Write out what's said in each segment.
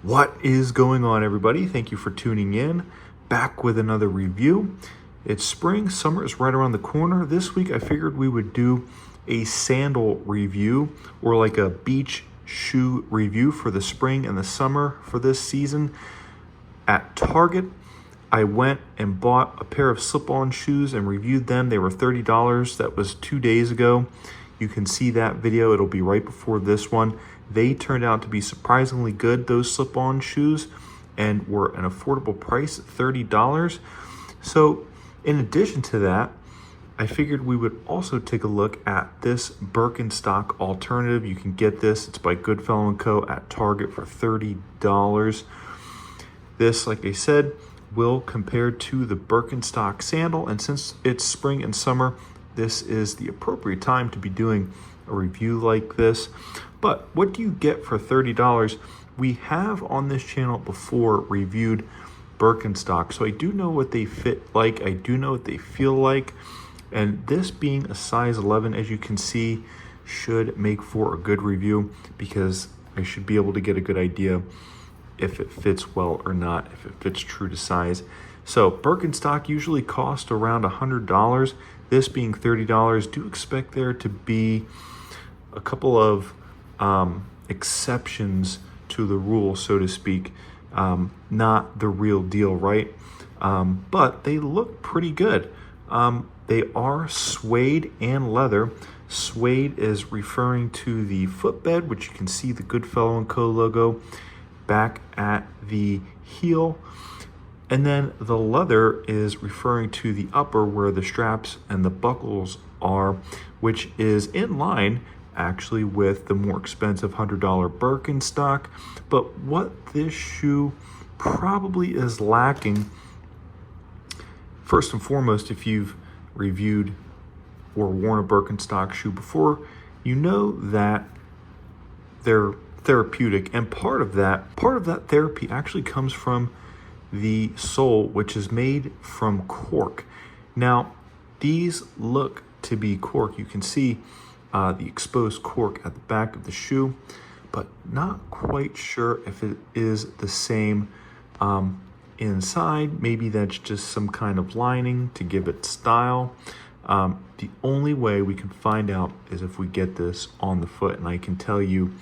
What is going on, everybody? Thank you for tuning in. Back with another review. It's spring, summer is right around the corner. This week I figured we would do a sandal review or like a beach shoe review for the spring and the summer for this season. At Target, I went and bought a pair of slip-on shoes and reviewed them. They were $30. That was 2 days ago. You can see that video. It'll be right before this one. They turned out to be surprisingly good, those slip-on shoes, and were an affordable price, $30. So in addition to that, I figured we would also take a look at this Birkenstock alternative. You can get this. It's by Goodfellow & Co. at Target for $30. This, like I said, will compare to the Birkenstock sandal, and since it's spring and summer, this is the appropriate time to be doing a review like this. But what do you get for $30? We have on this channel before reviewed Birkenstock, so I do know what they fit like, I do know what they feel like, and this being a size 11, as you can see, should make for a good review because I should be able to get a good idea if it fits well or not, if it fits true to size. So Birkenstock usually cost around $100. This being $30, do expect there to be a couple of exceptions to the rule, so to speak. Not the real deal, right? But they look pretty good. They are suede and leather. Suede is referring to the footbed, which you can see the Goodfellow & Co. logo back at the heel. And then the leather is referring to the upper where the straps and the buckles are, which is in line actually with the more expensive $100 Birkenstock. But what this shoe probably is lacking, first and foremost, if you've reviewed or worn a Birkenstock shoe before, you know that they're therapeutic, and part of that therapy actually comes from the sole, which is made from cork. Now, these look to be cork. You can see the exposed cork at the back of the shoe, but not quite sure if it is the same inside. Maybe that's just some kind of lining to give it style. The only way we can find out is if we get this on the foot, and I can tell you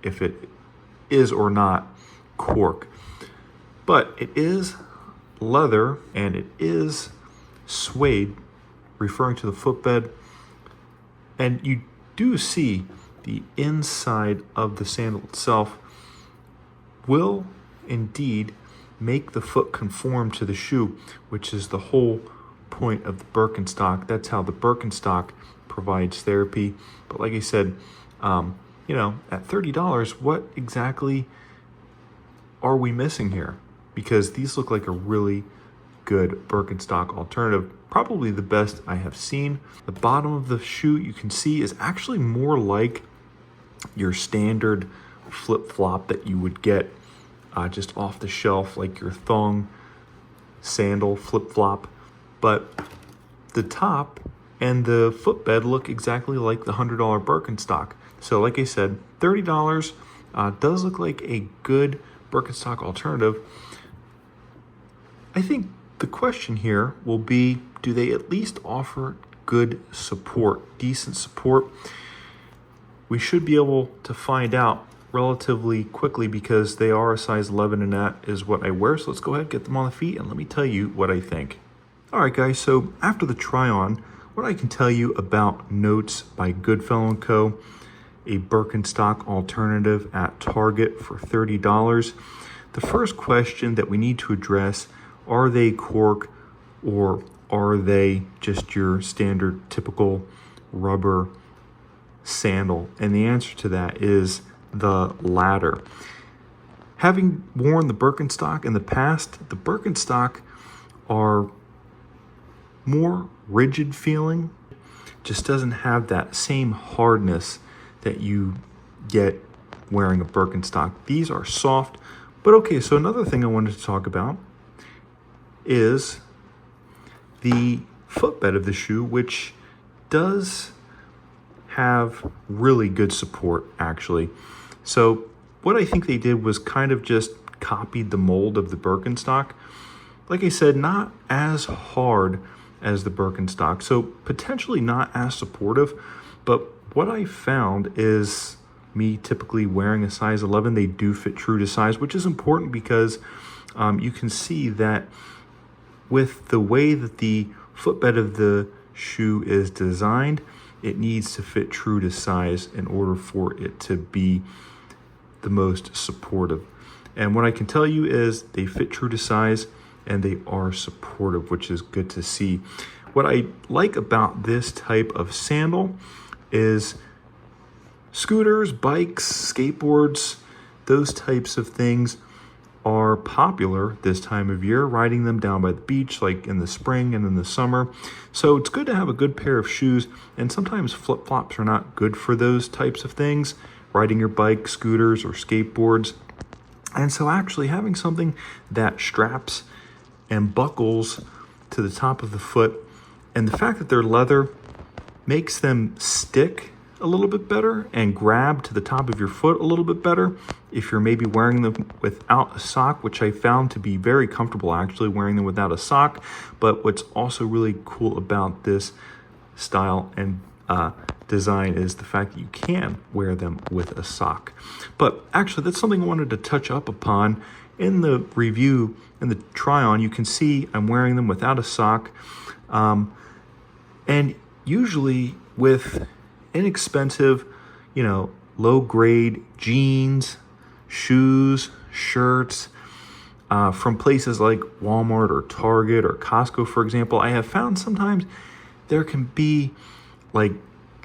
if it is or not cork. But it is leather and it is suede, referring to the footbed. And you do see the inside of the sandal itself will indeed make the foot conform to the shoe, which is the whole point of the Birkenstock. That's how the Birkenstock provides therapy. But like I said, you know, at $30, what exactly are we missing here? Because these look like a really good Birkenstock alternative, probably the best I have seen. The bottom of the shoe, you can see, is actually more like your standard flip-flop that you would get just off the shelf, like your thong sandal flip-flop. But the top and the footbed look exactly like the $100 Birkenstock. So like I said, $30 does look like a good Birkenstock alternative. I think the question here will be, do they at least offer good support, decent support? We should be able to find out relatively quickly because they are a size 11 and that is what I wear. So let's go ahead and get them on the feet and let me tell you what I think. All right, guys, so after the try-on, what I can tell you about Notes by Goodfellow & Co., a Birkenstock alternative at Target for $30. The first question that we need to address, are they cork or are they just your standard typical rubber sandal? And the answer to that is the latter. Having worn the Birkenstock in the past, the Birkenstock are more rigid feeling, just doesn't have that same hardness that you get wearing a Birkenstock. These are soft, but okay, so another thing I wanted to talk about is the footbed of the shoe, which does have really good support, actually. So what I think they did was kind of just copied the mold of the Birkenstock. Like I said, not as hard as the Birkenstock, so potentially not as supportive. But what I found is me typically wearing a size 11, they do fit true to size, which is important because you can see that with the way that the footbed of the shoe is designed, it needs to fit true to size in order for it to be the most supportive. And what I can tell you is they fit true to size and they are supportive, which is good to see. What I like about this type of sandal is scooters, bikes, skateboards, those types of things are popular this time of year, riding them down by the beach like in the spring and in the summer. So it's good to have a good pair of shoes, and sometimes flip-flops are not good for those types of things, riding your bike, scooters, or skateboards. And so actually having something that straps and buckles to the top of the foot, and the fact that they're leather makes them stick a little bit better and grab to the top of your foot a little bit better if you're maybe wearing them without a sock, which I found to be very comfortable actually wearing them without a sock. But what's also really cool about this style and design is the fact that you can wear them with a sock. But actually that's something I wanted to touch up upon in the review. In the try on, you can see I'm wearing them without a sock, and usually with inexpensive, low grade jeans, shoes, shirts from places like Walmart or Target or Costco, for example, I have found sometimes there can be like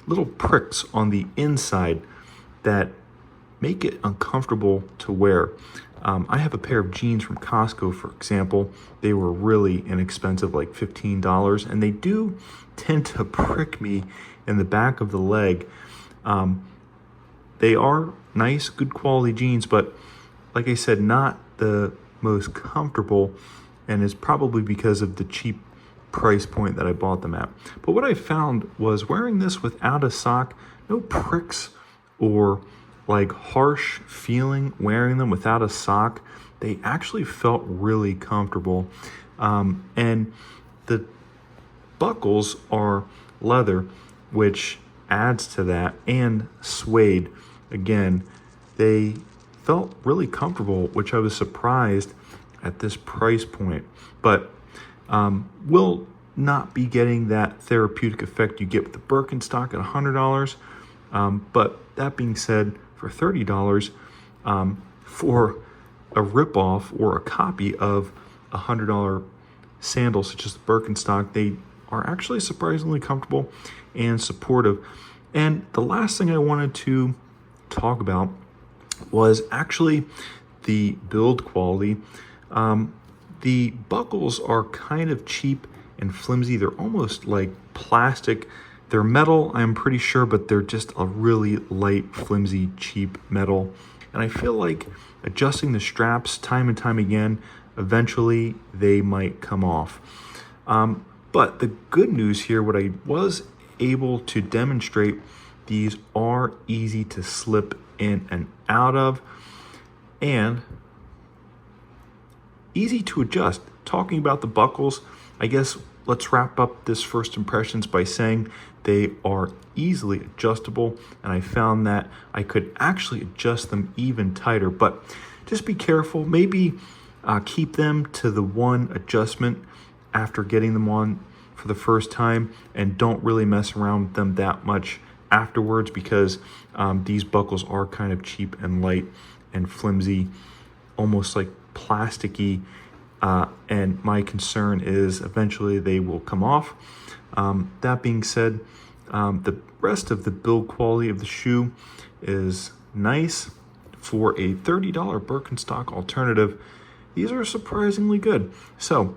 little pricks on the inside that make it uncomfortable to wear. I have a pair of jeans from Costco, for example. They were really inexpensive, like $15, and they do tend to prick me in the back of the leg. They are nice, good quality jeans, but like I said, not the most comfortable, and it's probably because of the cheap price point that I bought them at. But what I found was wearing this without a sock, no pricks or like harsh feeling wearing them without a sock. They actually felt really comfortable. And the buckles are leather, which adds to that, and suede. Again, they felt really comfortable, which I was surprised at this price point. But will not be getting that therapeutic effect you get with the Birkenstock at $100. But that being said, for $30, for a ripoff or a copy of a $100 sandal such as the Birkenstock, they are actually surprisingly comfortable and supportive. And the last thing I wanted to talk about was actually the build quality. The buckles are kind of cheap and flimsy. They're almost like plastic. They're metal, I'm pretty sure, but they're just a really light, flimsy, cheap metal. And I feel like adjusting the straps time and time again, eventually they might come off. But the good news here, what I was able to demonstrate, these are easy to slip in and out of, and easy to adjust. Talking about the buckles, I guess let's wrap up this first impressions by saying they are easily adjustable, and I found that I could actually adjust them even tighter. But just be careful, maybe keep them to the one adjustment after getting them on for the first time, and don't really mess around with them that much afterwards, because these buckles are kind of cheap and light and flimsy, almost like plasticky, and my concern is eventually they will come off. That being said, the rest of the build quality of the shoe is nice. For a $30 Birkenstock alternative, these are surprisingly good. So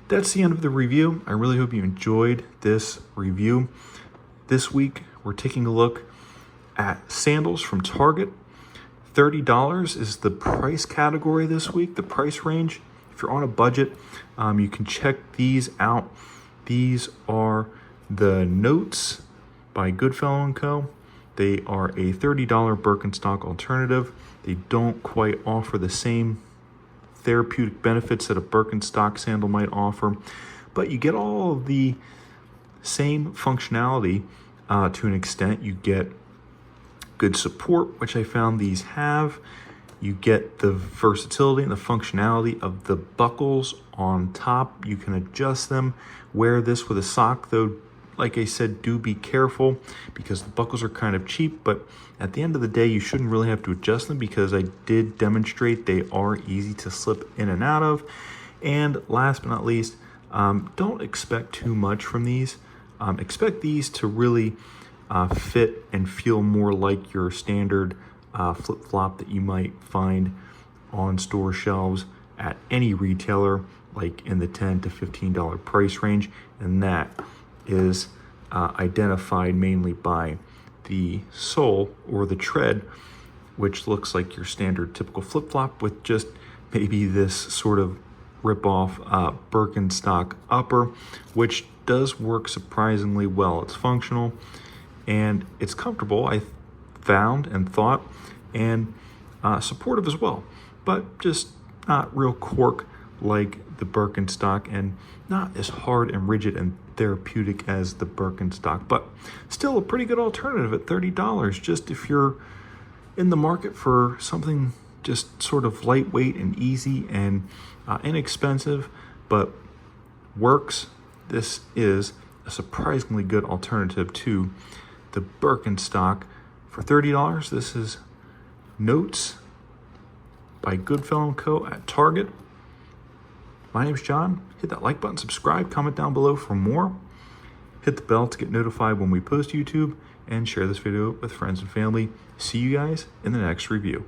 that's the end of the review. I really hope you enjoyed this review. This week, we're taking a look at sandals from Target. $30 is the price category this week, the price range. If you're on a budget, you can check these out. These are the Notes by Goodfellow & Co. They are a $30 Birkenstock alternative. They don't quite offer the same therapeutic benefits that a Birkenstock sandal might offer, but you get all of the same functionality to an extent. You get good support, which I found these have. You get the versatility and the functionality of the buckles on top. You can adjust them. Wear this with a sock, though, like I said, do be careful because the buckles are kind of cheap, but at the end of the day, you shouldn't really have to adjust them because I did demonstrate they are easy to slip in and out of. And last but not least, don't expect too much from these. Expect these to really fit and feel more like your standard flip-flop that you might find on store shelves at any retailer, like in the $10 to $15 price range, and that is identified mainly by the sole or the tread, which looks like your standard typical flip-flop with just maybe this sort of rip-off Birkenstock upper, which does work surprisingly well. It's functional and it's comfortable, I found and thought, and supportive as well, but just not real cork like the Birkenstock and not as hard and rigid and therapeutic as the Birkenstock, but still a pretty good alternative at $30, just if you're in the market for something just sort of lightweight and easy and inexpensive, but works. This is a surprisingly good alternative to the Birkenstock. For $30, this is Notes by Goodfellow & Co. at Target. My name's John. Hit that like button, subscribe, comment down below for more. Hit the bell to get notified when we post YouTube, and share this video with friends and family. See you guys in the next review.